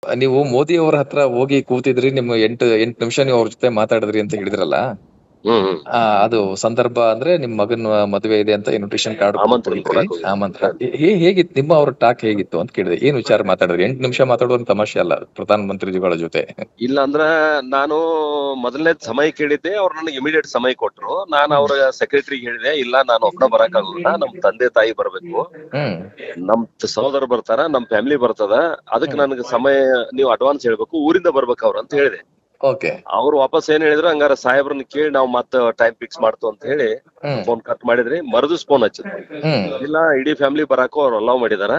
ನೀವು ಮೋದಿ ಅವರ ಹತ್ರ ಹೋಗಿ ಕೂತಿದ್ರಿ, ನಿಮ್ಮ 8 ನಿಮಿಷ ನೀವು ಅವ್ರ ಜೊತೆ ಮಾತಾಡಿದ್ರಿ ಅಂತ ಹೇಳಿದ್ರಲ್ಲ. ಹ್ಮ್ ಅದು ಸಂದರ್ಭ ಅಂದ್ರೆ ನಿಮ್ ಮಗನ್ ಮದುವೆ ಇದೆ ಅಂತ ಇನ್ವಿಟೇಷನ್ ಕಾರ್ಡ್ ಆಮಂತ್ರಣ ಕೊಟ್ಟಿದ್ರಿ, ಕೊಡಾಕ್ ಹೋಗಿದ್ದೆ. ಆಮಂತ್ರಣ. ಹೇಗಿತ್ತು ನಿಮ್ಮ ಅವ್ರ ಟಾಕ್ ಹೇಗಿತ್ತು ಅಂತ ಕೇಳಿದೆ. ಏನ್ ವಿಚಾರ ಮಾತಾಡಿದ್ರಿ? 8 ನಿಮಿಷ ಮಾತಾಡೋದು ತಮಾಷೆ ಅಲ್ಲ ಪ್ರಧಾನ ಮಂತ್ರಿಗಳ ಜೊತೆ. ಇಲ್ಲ ಅಂದ್ರ ನಾನು ಮೊದಲನೇ ಸಮಯ ಕೇಳಿದ್ದೆ, ಅವ್ರು ನನಗೆ ಇಮಿಡಿಯೇಟ್ ಸಮಯ ಕೊಟ್ರು. ನಾನು ಅವ್ರ ಸೆಕ್ರೆಟರಿ ಹೇಳಿದೆ, ಇಲ್ಲ ನಾನು ಒಬ್ಬನ ಬರಕ್ ಆಗುದಿಲ್ಲ, ನಮ್ ತಂದೆ ತಾಯಿ ಬರ್ಬೇಕು, ಹ್ಮ್ ನಮ್ ಸಹೋದರ ಬರ್ತಾರ, ನಮ್ ಫ್ಯಾಮಿಲಿ ಬರ್ತದ, ಅದಕ್ಕೆ ನನಗೆ ಸಮಯ ನೀವು ಅಡ್ವಾನ್ಸ್ ಹೇಳ್ಬೇಕು, ಊರಿಂದ ಬರ್ಬೇಕು ಅವ್ರು ಅಂತ ಹೇಳಿದೆ. ಓಕೆ. ಅವ್ರು ವಾಪಸ್ ಏನ್ ಹೇಳಿದ್ರು, ಹಂಗಾರ ಸಾಹೇಬ್ರನ್ನ ಕೇಳಿ ನಾವು ಮತ್ತೆ ಟೈಮ್ ಫಿಕ್ಸ್ ಮಾಡ್ತು ಅಂತ ಹೇಳಿ ಫೋನ್ ಕಟ್ ಮಾಡಿದ್ರಿ. ಮರುದಿವ್ಸ ಫೋನ್ ಹಚ್ಚಿದ್ರು, ಇಲ್ಲ ಇಡೀ ಫ್ಯಾಮಿಲಿ ಬರಾಕು ಅವ್ರು ಅಲೌ ಮಾಡಿದಾರ,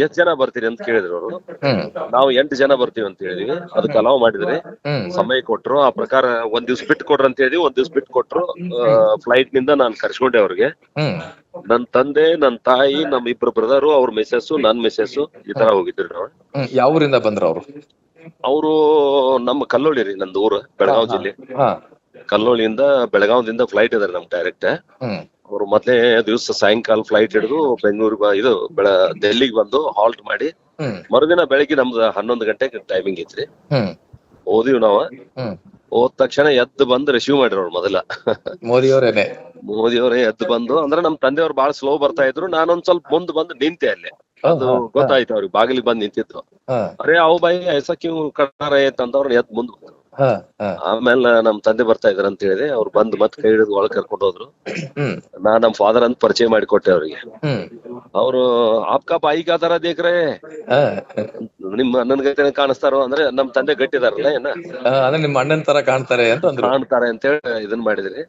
ಎಷ್ಟ್ ಜನ ಬರ್ತೀರಿ ಅಂತ ಕೇಳಿದ್ರು ಅವರು. ನಾವು 8 ಜನ ಬರ್ತೀವಿ ಅಂತ ಹೇಳಿದ್ವಿ, ಅದಕ್ಕೆ ಅಲೌ ಮಾಡಿದ್ರಿ, ಸಮಯ ಕೊಟ್ರು. ಆ ಪ್ರಕಾರ ಒಂದ್ ದಿವ್ಸ ಬಿಟ್ಟು ಕೊಡ್ರಿ ಅಂತ ಹೇಳಿದ್ವಿ, ಒಂದ್ ದಿವ್ಸ ಬಿಟ್ಟು ಕೊಟ್ರು. ಫ್ಲೈಟ್ ನಿಂದ ನಾನು ಕರ್ಸ್ಕೊಂಡೆ ಅವ್ರಿಗೆ. ನನ್ ತಂದೆ, ನನ್ ತಾಯಿ, ನಮ್ ಇಬ್ರು ಬ್ರದರು, ಅವ್ರ ಮಿಸಸ್, ನನ್ ಮಿಸಸ್, ಈ ತರ ಹೋಗಿದ್ರು ನಾವು. ಯಾವ ಊರಿಂದ ಬಂದ್ರ ಅವರು? ಅವರು ನಮ್ಮ ಕಲ್ಲೋಳಿ ರೀ, ನಂದು ಊರು ಬೆಳಗಾವ್ ಜಿಲ್ಲೆ. ಕಲ್ಲೋಳಿಯಿಂದ ಬೆಳಗಾವದಿಂದ ಫ್ಲೈಟ್ ಇದಾರೆ ನಮ್ ಡೈರೆಕ್ಟ್. ಅವ್ರು ಮೊದ್ಲೇ ದಿವ್ಸ ಸಾಯಂಕಾಲ ಫ್ಲೈಟ್ ಹಿಡಿದು ಬೆಂಗಳೂರು ಡೆಲ್ಲಿಗೆ ಬಂದು ಹಾಲ್ಟ್ ಮಾಡಿ, ಮರುದಿನ ಬೆಳಿಗ್ಗೆ ನಮ್ದು 11 ಗಂಟೆಗೆ ಟೈಮಿಂಗ್ ಐತ್ರಿ. ಓದಿವ್ ನಾವ. ಹೋದ ತಕ್ಷಣ ಎದ್ದು ಬಂದು ರಿಸೀವ್ ಮಾಡಿರ ಅವ್ರು ಮೊದಲ. ಮೋದಿಯವರೇ ಎದ್ದು ಬಂದು, ಅಂದ್ರೆ ನಮ್ ತಂದೆಯವ್ರು ಬಾಳ ಸ್ಲೋ ಬರ್ತಾ ಇದ್ರು, ನಾನೊಂದ್ ಸ್ವಲ್ಪ ಮುಂದ್ ಬಂದು ನಿಂತೆ ಅಲ್ಲೇ. ಅದು ಗೊತ್ತಾಯ್ತು ಅವ್ರಿಗೆ, ಬಾಗಿಲಿಗೆ ಬಂದ್ ನಿಂತಿದ್ರು. ಅರೇ ಅವ್ ಬಾಯಿ ಐಸಾ ಕ್ಯೂ ಖಡಾ ರಹೇ ಅಂತಂದವ್ರು ಎದ್ದು ಮುಂದ್ ಬಂದ್ರು. ಆಮೇಲೆ ನಮ್ ತಂದೆ ಬರ್ತಾ ಇದಾರೆ ಅಂತ ಹೇಳಿದೆ. ಅವ್ರು ಬಂದ್ ಮತ್ ಕೈ ಹಿಡಿದು ಒಳಗ್ ಕರ್ಕೊಂಡು ಹೋದ್ರು. ನಾನ್ ನಮ್ ಫಾದರ್ ಅಂತ ಪರಿಚಯ ಮಾಡಿಕೊಟ್ಟೆ ಅವ್ರಿಗೆ. ಅವ್ರು ಆಪ್ಕಾ ಬಾಯಿ ಕಾ ತರ ದೇಖ್ರೆ, ನಿಮ್ಮ ಅಣ್ಣನ್ ಗತಿ ಕಾಣಿಸ್ತಾರೋ ಅಂದ್ರೆ, ನಮ್ ತಂದೆ ಗಟ್ಟಿದಾರಲ್ಲ ನಿಮ್ಮ ಅಣ್ಣನ್ ತರ ಕಾಣ್ತಾರೆ ಅಂತ ಹೇಳಿ ಇದನ್ ಮಾಡಿದ್ರಿ.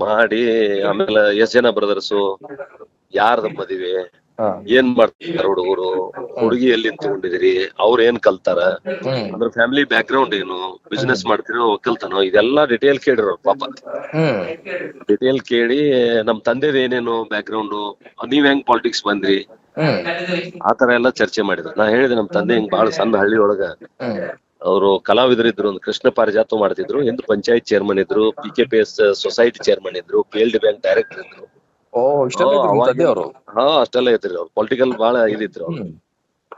ಮಾಡಿ ಆಮೇಲೆ ಎಷ್ಟ್ ಜನ ಬ್ರದರ್ಸು, ಯಾರ್ದ ಮದುವೆ, ಏನ್ ಮಾಡ್ತಾರ ಹುಡುಗರು, ಹುಡುಗಿ ಎಲ್ಲಿ ತಗೊಂಡಿದಿರಿ, ಅವ್ರ ಏನ್ ಕಲ್ತಾರ, ಅದ್ರ ಫ್ಯಾಮಿಲಿ ಬ್ಯಾಕ್ ಗ್ರೌಂಡ್ ಏನು, ಬಿಸ್ನೆಸ್ ಮಾಡ್ತಿರೋ ಒಕ್ಕಲ್ತನೋ, ಇದೆಲ್ಲಾ ಡಿಟೇಲ್ ಕೇಳಿರೋ ಪಾಪ. ಡಿಟೇಲ್ ಕೇಳಿ ನಮ್ ತಂದೆದ ಏನೇನು ಬ್ಯಾಕ್ ಗ್ರೌಂಡ್, ನೀವ್ ಹೆಂಗ್ ಪಾಲಿಟಿಕ್ಸ್ ಬಂದ್ರಿ, ಆತರ ಎಲ್ಲಾ ಚರ್ಚೆ ಮಾಡಿದ್ರು. ನಾ ಹೇಳಿದೆ, ನಮ್ ತಂದೆ ಹಿಂಗ್ ಬಾಳ ಸಣ್ಣ ಹಳ್ಳಿ ಒಳಗ ಅವರು ಕಲಾವಿದರಿದ್ರು, ಒಂದು ಕೃಷ್ಣ ಪಾರಿಜಾತ ಮಾಡ್ತಿದ್ರು, ಹಿಂದ್ ಪಂಚಾಯತ್ ಚೇರ್ಮನ್ ಇದ್ರು, PKPS ಸೊಸೈಟಿ ಚೇರ್ಮನ್ ಇದ್ರು, PLD ಬ್ಯಾಂಕ್ ಡೈರೆಕ್ಟರ್ ಇದ್ರು. ಅಷ್ಟೆಲ್ಲ ಐತ್ರಿ. ಅವ್ರು ಪೊಲಿಟಿಕಲ್ ಬಾಳ ಇದಿದ್ರು ಅವ್ರು.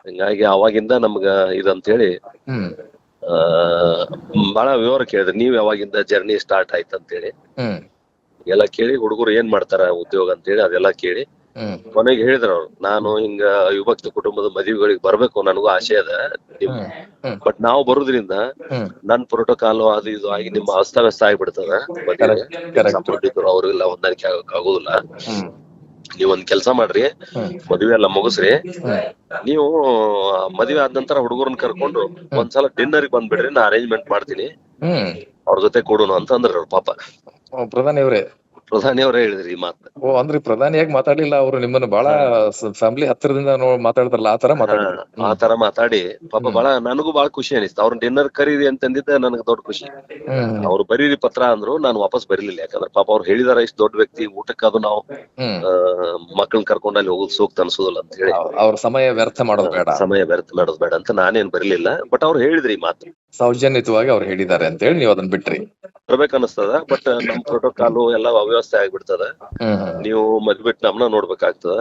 ಹಿಂಗಾಗಿ ಅವಾಗಿಂದ ನಮ್ಗ ಇದಂತ ಹೇಳಿ ಬಾಳ ವಿವರ ಕೇಳಿದ್ರಿ, ನೀವ್ ಯಾವಾಗಿಂದ ಜರ್ನಿ ಸ್ಟಾರ್ಟ್ ಆಯ್ತು ಅಂತ ಹೇಳಿ ಎಲ್ಲ ಕೇಳಿ. ಹುಡುಗರು ಏನ್ ಮಾಡ್ತಾರ ಉದ್ಯೋಗ ಅಂತ ಹೇಳಿ ಅದೆಲ್ಲಾ ಕೇಳಿ ಕೊನೆಗೆ ಹೇಳಿದ್ರ ಅವ್ರು, ನಾನು ಹಿಂಗ ವಿಭಕ್ತ ಕುಟುಂಬದ ಮದುವೆಗಳಿಗೆ ಬರ್ಬೇಕು, ನನಗೂ ಆಸೆ ಅದ, ಬಟ್ ನಾವು ಬರುದ್ರಿಂದ ನನ್ ಪ್ರೋಟೋಕಾಲ್ ಅದು ಇದು ಆಗಿ ನಿಮ್ಮ ಅಸ್ತವ್ಯಸ್ತ ಆಗ್ಬಿಡ್ತದ, ಮದುವೆ ಸಂಬಂಧಿಕರು ಅವ್ರಿಗೆಲ್ಲ ಹೊಂದಾಣಿಕೆ ಆಗಕ್ ಆಗುದಿಲ್ಲ. ನೀವ್ ಒಂದ್ ಕೆಲ್ಸ ಮಾಡ್ರಿ, ಮದ್ವೆ ಎಲ್ಲ ಮುಗಿಸ್ರಿ, ನೀವು ಮದ್ವೆ ಆದ ನಂತರ ಹುಡುಗರನ್ನ ಕರ್ಕೊಂಡು ಒಂದ್ಸಲ ಡಿನ್ನರ್ಗೆ ಬಂದ್ಬಿಡ್ರಿ, ನಾ ಅರೇಂಜ್ಮೆಂಟ್ ಮಾಡ್ತೀನಿ, ಅವ್ರ ಜೊತೆ ಕೊಡೋಣ ಅಂತ ಅಂದ್ರ ಅವ್ರ ಪಾಪ. ಪ್ರಧಾನಿ ಅವರೇ ಹೇಳಿದ್ರಿ ಈ ಮಾತು. ಅಂದ್ರೆ ಪ್ರಧಾನಿಯಾಗಿ ಮಾತಾಡ್ಲಿಲ್ಲ ಅವರು, ನಿಮ್ಮನ್ನು ಬಹಳ ಫ್ಯಾಮಿಲಿ ಹತ್ತಿರದಿಂದ ಮಾತಾಡ್ತಾರಲ್ಲ ಆ ತರ ಮಾತಾಡಿ ಪಾಪ ಬಹಳ ನನಗೂ ಬಹಳ ಖುಷಿ ಅನಿಸ್ತು. ಅವ್ರ ಡಿನ್ನರ್ ಕರೀರಿ ಅಂತಂದಿದ್ದ ನನಗೆ ದೊಡ್ಡ ಖುಷಿ. ಅವ್ರು ಬರೀರಿ ಪತ್ರ ಅಂದ್ರು, ನಾನು ವಾಪಸ್ ಬರೀಲಿಲ್ಲ. ಯಾಕಂದ್ರೆ ಪಾಪ ಅವ್ರು ಹೇಳಿದಾರ, ಇಷ್ಟು ದೊಡ್ಡ ವ್ಯಕ್ತಿ ಊಟಕ್ಕೆ ಅದು ನಾವು ಮಕ್ಕಳನ್ನ ಕರ್ಕೊಂಡು ಅಲ್ಲಿ ಹೋಗೋದು ಸೂಕ್ತ ಅನ್ಸೋದಿಲ್ಲ ಅಂತ ಹೇಳಿ, ಅವ್ರ ಸಮಯ ವ್ಯರ್ಥ ಮಾಡೋದು ಬೇಡ ಅಂತ ನಾನೇನ್ ಬರೀಲಿಲ್ಲ. ಬಟ್ ಅವ್ರು ಹೇಳಿದ್ರಿ ಮಾತು, ಸೌಜನ್ಯತವಾಗಿ ಅವ್ರು ಹೇಳಿದ್ದಾರೆ ಅಂತ ಹೇಳಿ ನೀವು ಅದನ್ನ ಬಿಟ್ರಿ. ಬರ್ಬೇಕನ್ನಿಸ್ತದ, ಬಟ್ ನಮ್ ಪ್ರೋಟೋಕಾಲು ಎಲ್ಲ ಅವ್ಯವಸ್ಥೆ ಆಗ್ಬಿಡ್ತದ, ನೀವು ಮದ್ವೆ ಬಿಟ್ಟು ನಮ್ನ ನೋಡ್ಬೇಕಾಗ್ತದ,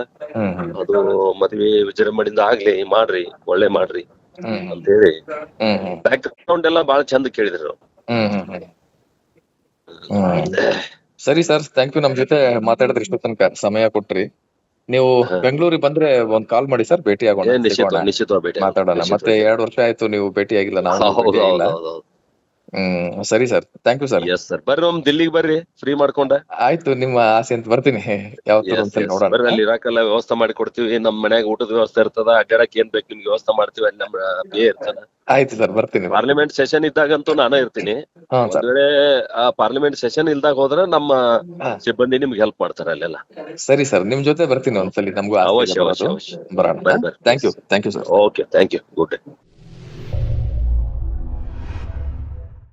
ಅದು ಮದ್ವೆ ವಿಜೃಂಭಣೆಯಿಂದ ಆಗ್ಲಿ, ಮಾಡ್ರಿ, ಒಳ್ಳೆ ಮಾಡ್ರಿ ಅಂತ ಹೇಳಿ ಬ್ಯಾಕ್ ಗ್ರೌಂಡ್ ಎಲ್ಲ ಬಾಳ ಚಂದ ಕೇಳಿದ್ರು. ಸರಿ ಸರ್, ಥ್ಯಾಂಕ್ ಯು. ನಮ್ ಜೊತೆ ಮಾತಾಡಿದ್ರೆ ಇಷ್ಟು ತನಕ ಸಮಯ ಕೊಟ್ರಿ. ನೀವು ಬೆಂಗಳೂರಿಗೆ ಬಂದ್ರೆ ಒಂದ್ ಕಾಲ್ ಮಾಡಿ ಸರ್, ಭೇಟಿ ಆಗೋಣ, ಮಾತಾಡೋಣ. ಮತ್ತೆ 2 ವರ್ಷ ಆಯ್ತು ನೀವು ಭೇಟಿ ಆಗಿಲ್ಲ, ನಾವು. ಸರಿ sir, thank you sir. Yes sir, ಬರ್ರಿ ಒಮ್ಮೆ ದಿಲ್ಲಿಗೆ ಬರ್ರಿ, ಫ್ರೀ ಮಾಡ್ಕೊಂಡ. ಆಯ್ತು, ನಿಮ್ಮ ಆಸೆ ಅಂತ ಬರ್ತೀನಿ. ಬರ್ರಿ, ಅಲ್ಲಿ ಇರಾಕೆಲ್ಲ ವ್ಯವಸ್ಥೆ ಮಾಡಿ ಕೊಡ್ತೀವಿ. ನಮ್ ಮನ್ಯಾಗ ಊಟದ ವ್ಯವಸ್ಥೆ ಇರ್ತದ, ಅಡ್ಡಾಡಕ್ ಏನ್ ಬೇಕು ನಿಮ್ಗೆ ವ್ಯವಸ್ಥೆ ಮಾಡ್ತೀವಿ. ಅಲ್ಲಿ ನಮ್ಮ PA ಇರ್ತಾನ. ಆಯ್ತು ಸರ್, ಬರ್ತೀನಿ. ಪಾರ್ಲಿಮೆಂಟ್ ಸೆಷನ್ ಇದ್ದಾಗಂತೂ ನಾನೇ ಇರ್ತೀನಿ. ಒಂದ್ ವೇಳೆ ಆ ಪಾರ್ಲಿಮೆಂಟ್ ಸೆಷನ್ ಇಲ್ದಾಗ ಹೋದ್ರೆ ನಮ್ಮ ಸಿಬ್ಬಂದಿ ನಿಮ್ಗೆ ಹೆಲ್ಪ್ ಮಾಡ್ತಾರೆ ಅಲ್ಲೆಲ್ಲ. ಸರಿ ಸರ್, ನಿಮ್ ಜೊತೆ ಬರ್ತೀನಿ ಒಂದ್ಸಲಿ, ನಮಗೂ ಅವಶ್ಯ. ಬರೋಣ. Thank you sir. Okay, thank you. Good day.